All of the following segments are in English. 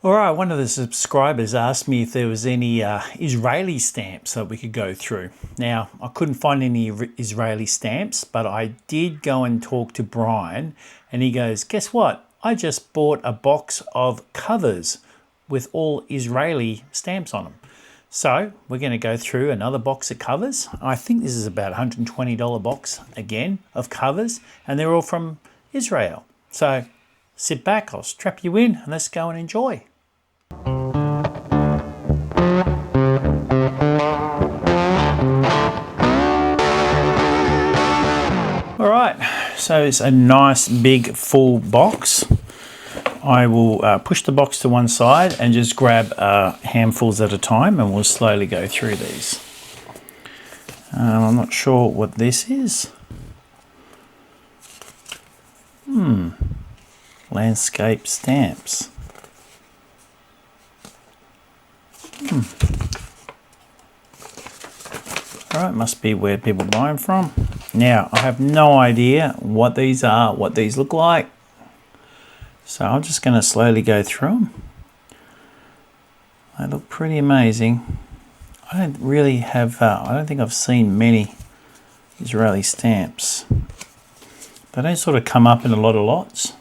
All right, one of the subscribers asked me if there was any Israeli stamps that we could go through. Now, I couldn't find any Israeli stamps, but I did go and talk to Brian, and he goes, guess what? I just bought a box of covers with all Israeli stamps on them. So we're going to go through another box of covers. I think this is about $120 box again of covers, and they're all from Israel. So sit back, I'll strap you in, and let's go and enjoy. All right, so it's a nice big full box. I will push the box to one side and just grab handfuls at a time, and we'll slowly go through these. I'm not sure what this is. Landscape stamps. All right, must be where people buy them from. Now, I have no idea what these are, what these look like. So I'm just going to slowly go through them. They look pretty amazing. I don't really have, I don't think I've seen many Israeli stamps. They don't sort of come up in a lot of lots.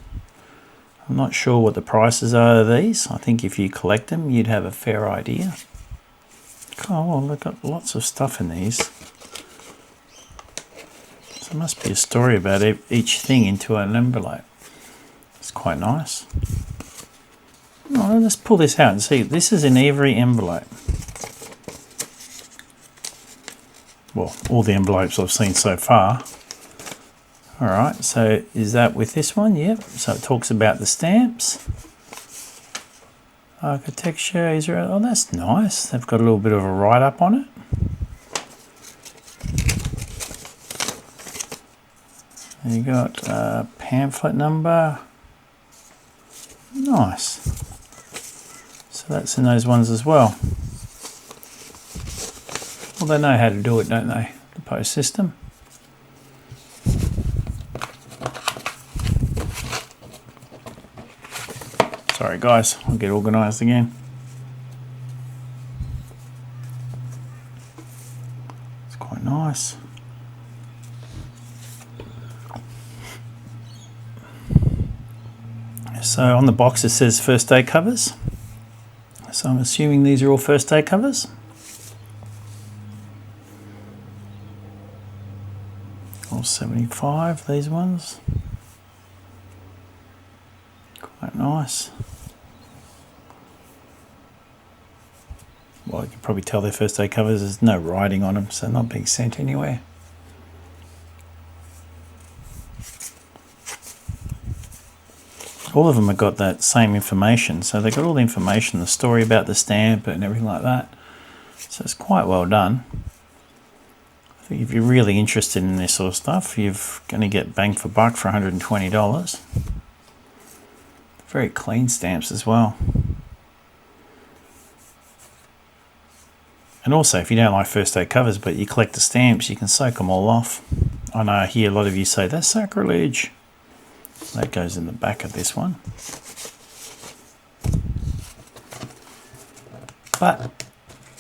I'm not sure what the prices are of these. I think if you collect them, you'd have a fair idea. Oh, well, they've got lots of stuff in these. So there must be a story about each thing into an envelope. It's quite nice. Oh, let's pull this out and see. This is in every envelope. Well, all the envelopes I've seen so far. All right, so is that with this one? Yep. So it talks about the stamps. Architecture, Israel. Oh, that's nice. They've got a little bit of a write-up on it. And you got a pamphlet number. Nice. So that's in those ones as well. Well, they know how to do it, don't they? The post system. Sorry guys, I'll get organised again. It's quite nice. So on the box it says first day covers. So I'm assuming these are all first day covers. All 75, these ones. Quite nice. Well, you can probably tell they're first day covers. There's no writing on them, so not being sent anywhere. All of them have got that same information, so they've got all the information, the story about the stamp and everything like that. So it's quite well done. I think if you're really interested in this sort of stuff, you're going to get bang for buck for $120. Very clean stamps as well. And also, if you don't like first day covers but you collect the stamps, you can soak them all off. I know I hear a lot of you say that's sacrilege. That goes in the back of this one. But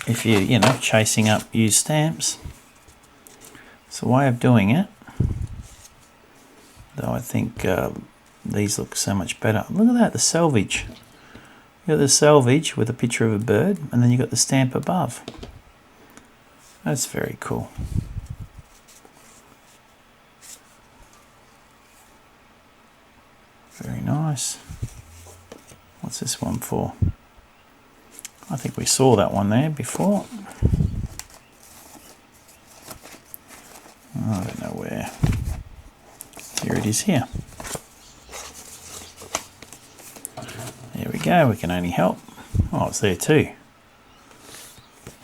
if you're, chasing up used stamps, it's a way of doing it. Though I think these look so much better. Look at that, the selvage. You got the selvage with a picture of a bird, and then you got the stamp above. That's very cool. Very nice. What's this one for? I think we saw that one there before. I don't know where. Here it is here. There we go, we can only help. Oh, it's there too.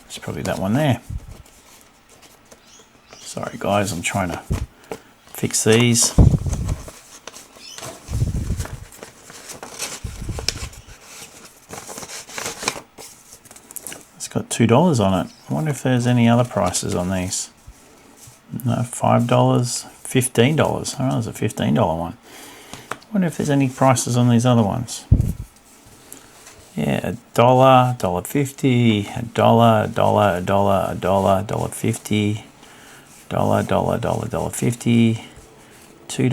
It's probably that one there. Sorry guys, I'm trying to fix these. It's got $2 on it. I wonder if there's any other prices on these. No, $5, $15. Oh, there's a $15 one. I wonder if there's any prices on these other ones. Yeah, $1, $1.50, $1, $1, $1, $1, $1.50, $1, $1, $1, $1.50, $2,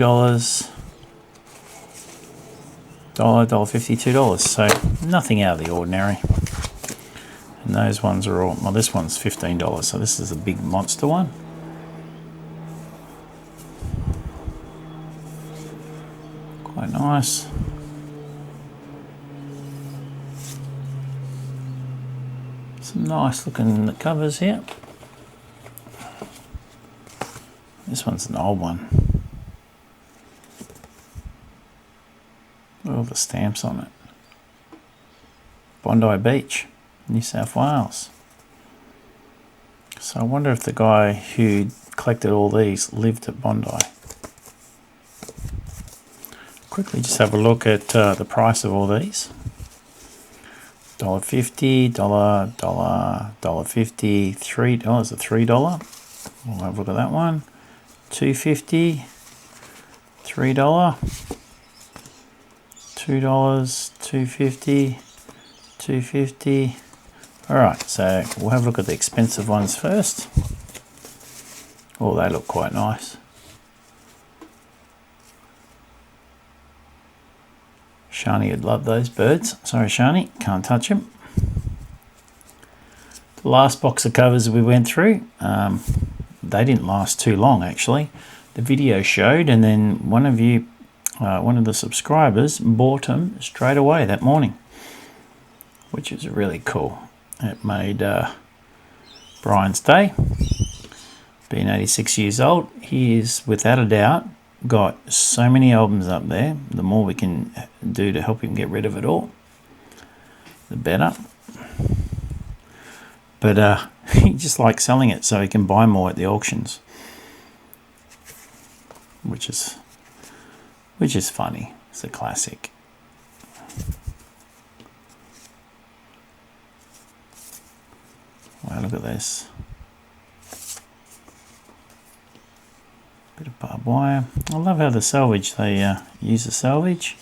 $1, $1.50, $2. So nothing out of the ordinary. And those ones are all, well, this one's $15, so this is a big monster one. Quite nice. Some nice looking covers here. This one's an old one. All the stamps on it. Bondi Beach, New South Wales. So I wonder if the guy who collected all these lived at Bondi. Quickly just have a look at the price of all these. $1.50, $1.50, $3, a $3. We'll have a look at that one. $2.50, $3, $2, $2.50, $2.50. All right, so we'll have a look at the expensive ones first. Oh, they look quite nice. Shani would love those birds. Sorry, Shani, can't touch them. The last box of covers we went through, they didn't last too long actually. The video showed, and then one of you, one of the subscribers, bought them straight away that morning, which is really cool. It made Brian's day. Being 86 years old, he is without a doubt got so many albums up there. The more we can do to help him get rid of it all, the better. But he just likes selling it so he can buy more at the auctions, which is funny. It's a classic. Wow, look at this. Bit of barbed wire. I love how the salvage, they use the salvage.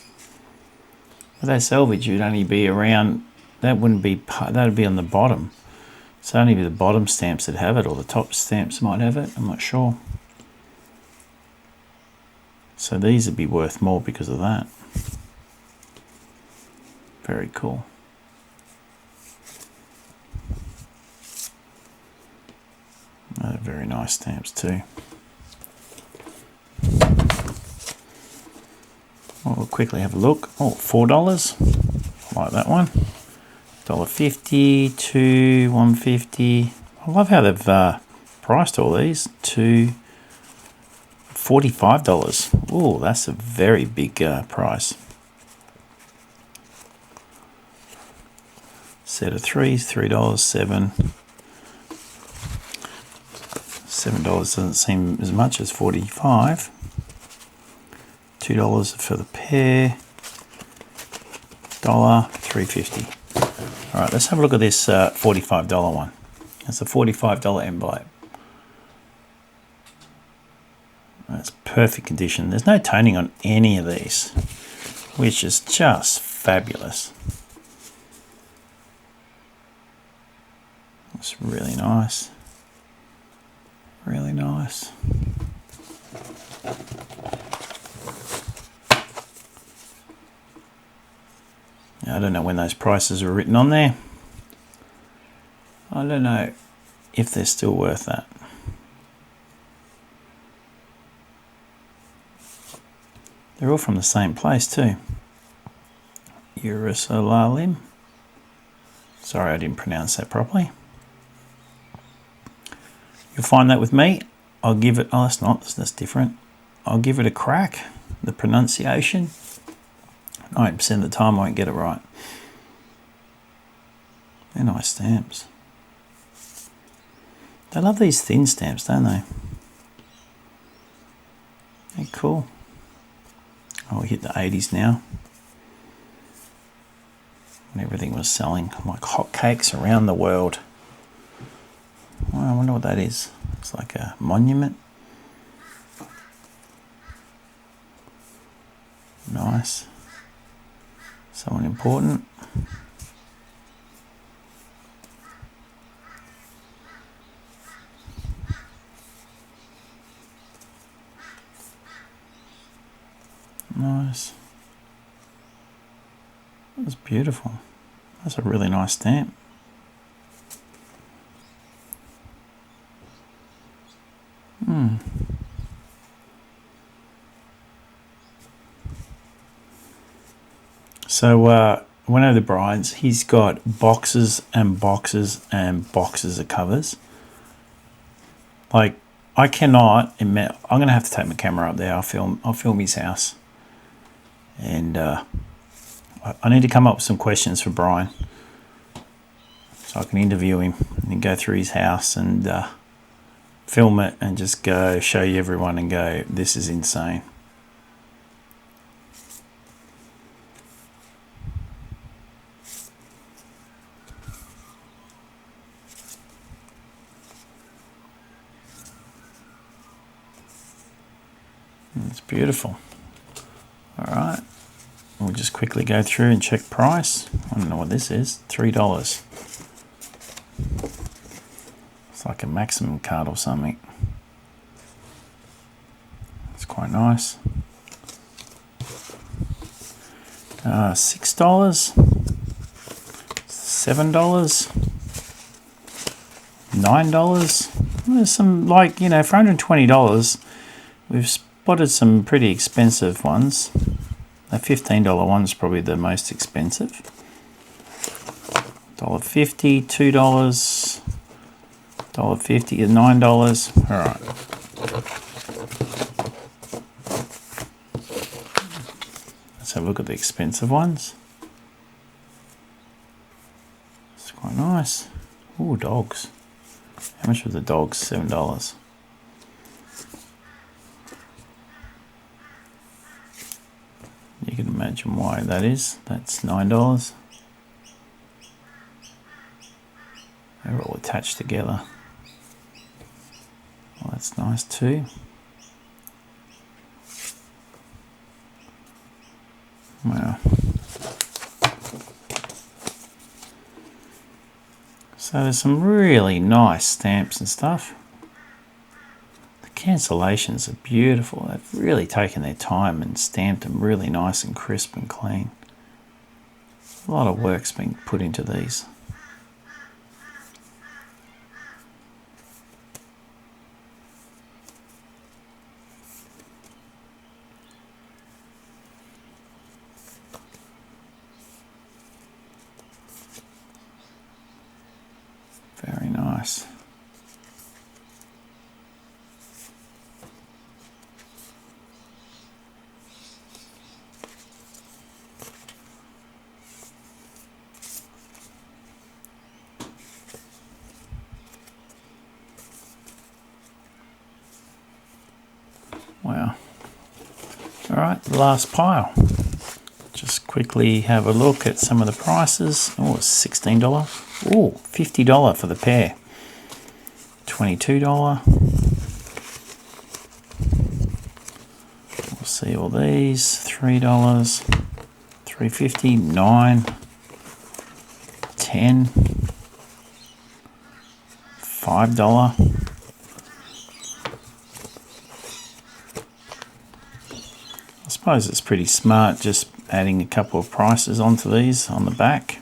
With that salvage, you'd only be around, that wouldn't be, that would be on the bottom. So only the bottom stamps that have it, or the top stamps might have it, I'm not sure. So these would be worth more because of that. Very cool. They're very nice stamps too. We'll quickly have a look. Oh, $4. I like that one. $1.50, $2, $1.50. I love how they've priced all these to $45. Oh, that's a very big price. Set of threes, $3, $7 doesn't seem as much as $45. $2 for the pair. $3.50. All right, let's have a look at this $45 one. That's a $45 envelope. That's perfect condition. There's no toning on any of these, which is just fabulous. It's really nice. Really nice. I don't know when those prices were written on there. I don't know if they're still worth that. They're all from the same place too. Jerusalem. Sorry, I didn't pronounce that properly. You'll find that with me. I'll give it, oh, that's different. I'll give it a crack. The pronunciation, 90% of the time I won't get it right. They're nice stamps. They love these thin stamps, don't they? They're cool. Oh, we hit the 80s now. And everything was selling like hotcakes around the world. Oh, I wonder what that is. It's like a monument. Nice. Someone important. nice. That's beautiful. That's a really nice stamp. So one of the brides, he's got boxes and boxes and boxes of covers. Like, I cannot admit, I'm gonna have to take my camera up there. I'll film his house, and I need to come up with some questions for Brian, so I can interview him and go through his house and film it and just go show you everyone and go, this is insane. It's beautiful. All right, we'll just quickly go through and check price. I don't know what this is. $3. It's like a maximum card or something. It's quite nice. $6, $7, $9. There's some, like, you know, for $120, we've spotted some pretty expensive ones. The $15 one's probably the most expensive. $1.50, $2, $1.50, $9. All right. Let's have a look at the expensive ones. It's quite nice. Ooh, dogs. How much were the dogs? $7. You can imagine why that is. That's $9. They're all attached together. Well, that's nice too. Wow. So there's some really nice stamps and stuff. The cancellations are beautiful. They've really taken their time and stamped them really nice and crisp and clean. A lot of work's been put into these. Very nice. Wow. All right, the last pile. Just quickly have a look at some of the prices. Oh, it's $16. Oh, $50 for the pair. $22. We'll see all these. $3, $3.50, $9, $10, $5. I suppose it's pretty smart just adding a couple of prices onto these on the back.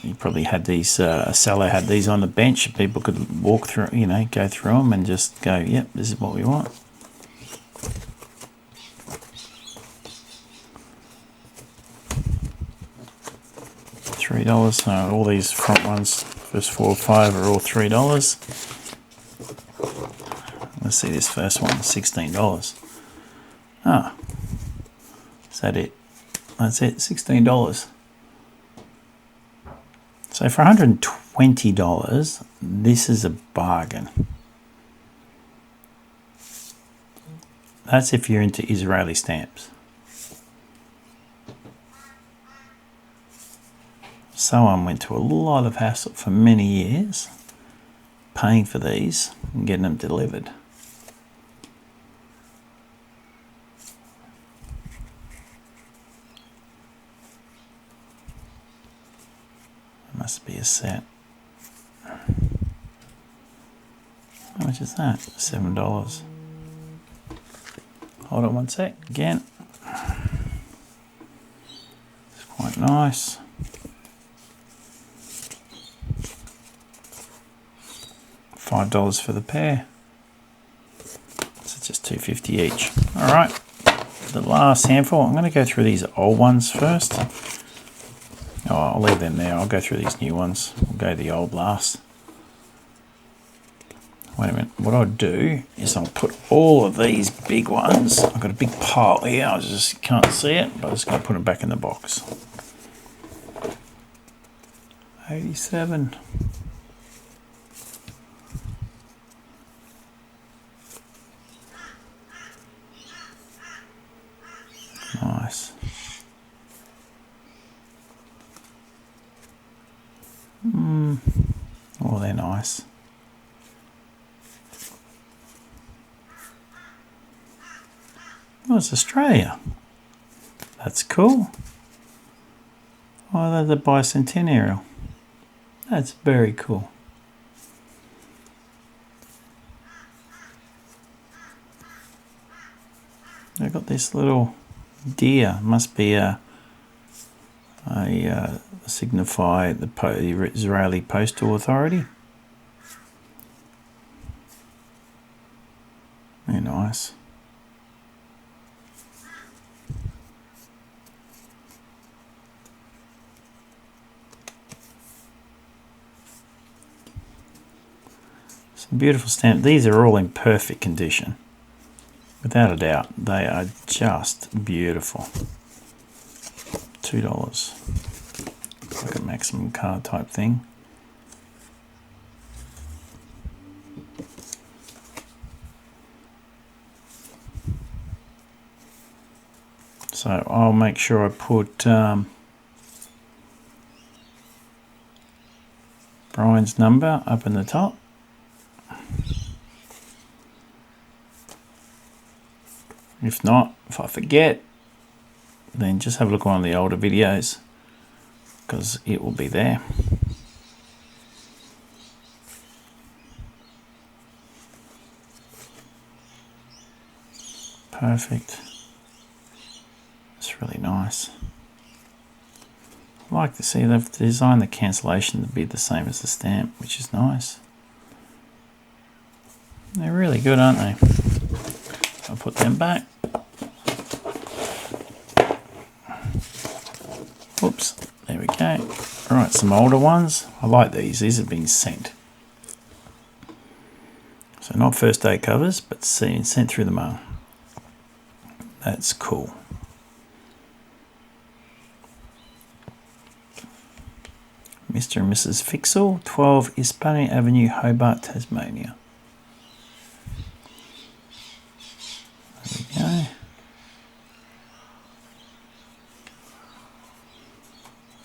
You probably had these, a seller had these on the bench. People could walk through, you know, go through them and just go, yep, this is what we want. $3. All these front ones, first 4 or 5 are all $3. Let's see this first one, $16. Ah, is that it? That's it, $16. So for $120, this is a bargain. That's if you're into Israeli stamps. Someone went to a lot of hassle for many years paying for these and getting them delivered. Must be a set. How much is that? $7. Hold on one sec. Again. nice. $5 for the pair. So it's just $2.50 each. All right, the last handful. I'm going to go through these old ones first. Oh, I'll leave them there. I'll go through these new ones. We'll go the old last. Wait a minute. What I'll do is I'll put all of these big ones. I've got a big pile here. I just can't see it, but I'm just going to put them back in the box. 87. Nice. Oh, they're nice. Oh, it's Australia. That's cool. Oh, they're the bicentennial. That's very cool. They've got this little deer. Must be a signify the Israeli postal authority. Very nice. Some beautiful stamps. These are all in perfect condition. Without a doubt, they are just beautiful. $2. Like a maximum card type thing. So I'll make sure I put Brian's number up in the top. If not, if I forget, then just have a look at one of the older videos because it will be there. Perfect. It's really nice. I like to see they've designed the cancellation to be the same as the stamp, which is nice. They're really good, aren't they? I'll put them back. Whoops, there we go. All right, some older ones. I like these. These have been sent. So not first day covers, but sent through the mail. That's cool. Mr. and Mrs. Fixel, 12 Hispania Avenue, Hobart, Tasmania. There we go.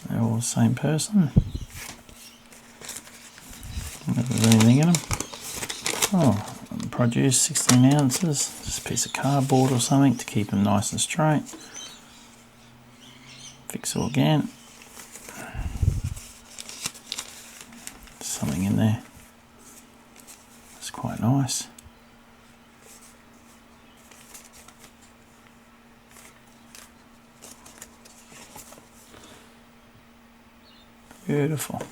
They're all the same person. If there's anything in them. Oh, produce 16 ounces. Just a piece of cardboard or something to keep them nice and straight. Fixel again. Something in there. It's quite nice. Beautiful.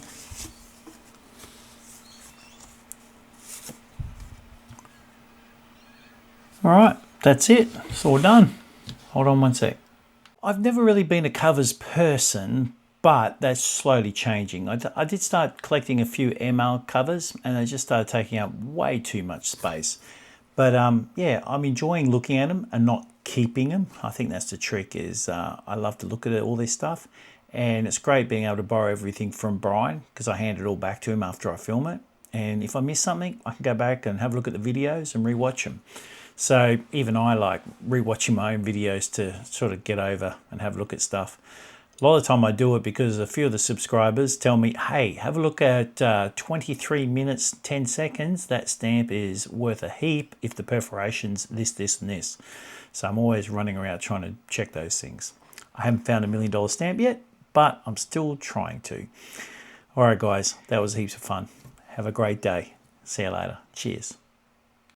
All right, that's it. It's all done. Hold on one sec. I've never really been a covers person, but that's slowly changing. I did start collecting a few ML covers and they just started taking up way too much space. But yeah, I'm enjoying looking at them and not keeping them. I think that's the trick is I love to look at all this stuff. And it's great being able to borrow everything from Brian because I hand it all back to him after I film it. And if I miss something, I can go back and have a look at the videos and rewatch them. So even I like rewatching my own videos to sort of get over and have a look at stuff. A lot of the time I do it because a few of the subscribers tell me, hey, have a look at 23 minutes, 10 seconds. That stamp is worth a heap if the perforation's this, this, and this. So I'm always running around trying to check those things. I haven't found $1 million stamp yet, but I'm still trying to. All right, guys, that was heaps of fun. Have a great day. See you later. Cheers.